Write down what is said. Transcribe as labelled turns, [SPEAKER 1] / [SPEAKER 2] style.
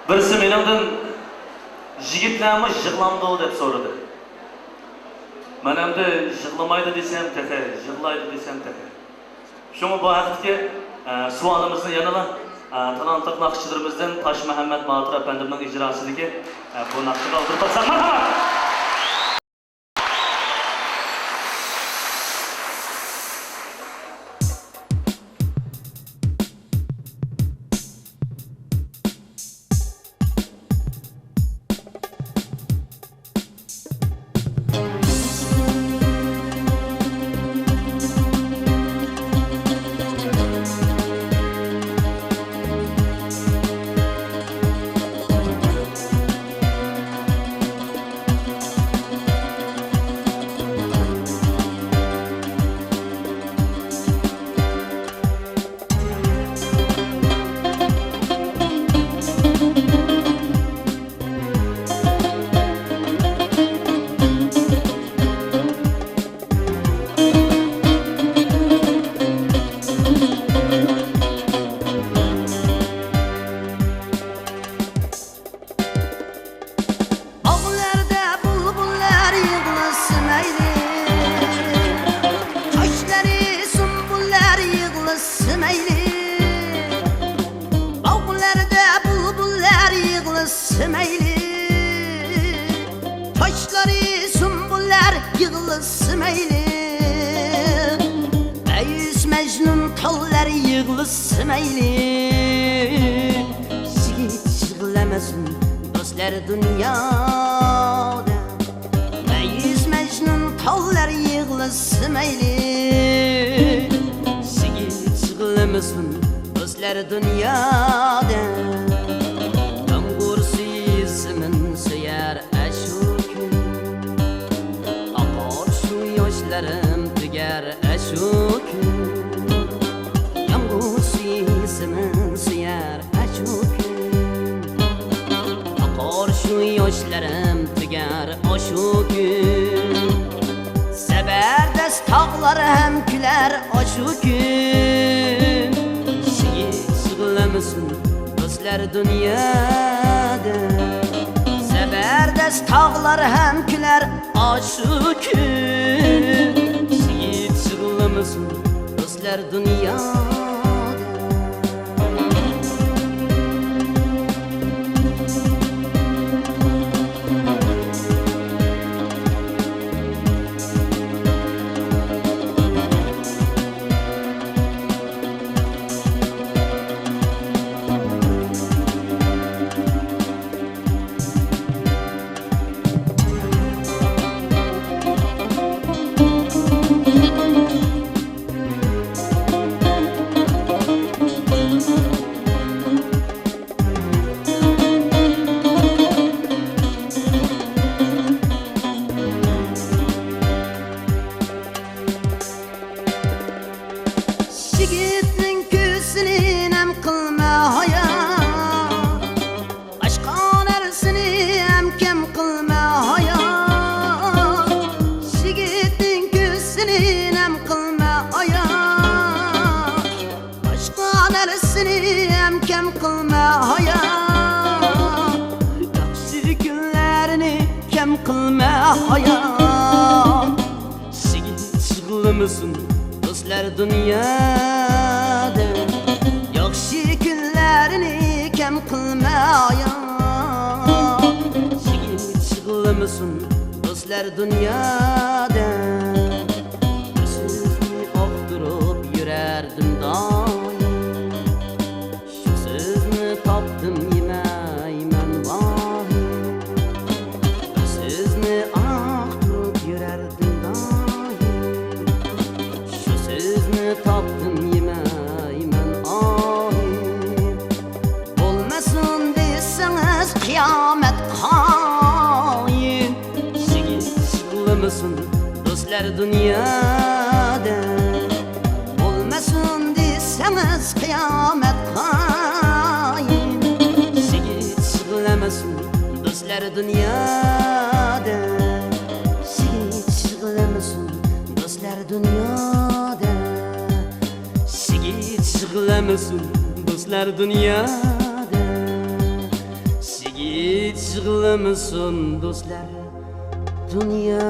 [SPEAKER 1] Birisi menimden yigitlarmi yig'lamdi deb so'radi. Men endi yig'lamaydi desam tehe, yig'laydi desam tehe. Şunu bu haqdagi savolimizni yanada talantli naqshchilarimizdan Tosh Muhammad Botir apandimning ijrosidagi bu naqshni qoldirib qo'ysak marhamat.
[SPEAKER 2] Taşları sümbüller yığılsın eyli, Meyus Mecnun talları yığılsın eyli. Sigit yığılamasın dostlar dünyada, Meyus Mecnun talları yığılsın eyli. Sigit yığılamasın dostlar dünyada, yaşlarım tüger aşu gün, yağmur suyumun suyar aşu gün. Akar şu yaşlarım tüger aşu gün, Seberdest tağlarım güler aşu gün. Sığılamasın dostlar dünyada, Seberdest tağlarım güler aşu gün. Sığılamasın dostlar dünyada. Yigitning ko'zini nam qilma haya, Aşqon arsini ham kam qilma haya. Yigitning ko'zini nam qilma haya, Aşqon arsini ham kam qilma haya. Yaxshi kunlarini kam qilma haya. Yigit yig'lamasin dostlar dünyada, yaxshi kunlarini kam qilmaya. Yigit yig'lamasin dostlar dünyada, bir so'zni oqtirib yurardim doim. Shu so'zni topdim yemayman vohim, bir so'zni oqtirib yurardim doim. Tapdım yemayman ahim, olmasın deseniz kıyamet kayın. Yigit yig'lamasin dostlar dünyada, olmasın deseniz kıyamet kayın. Yigit yig'lamasin dostlar dünyada, Yigit yig'lamasin dostlar dünyada. Yigit yig'lamasin dostlar dünyada, yig'lamasin do'stlar, dunyo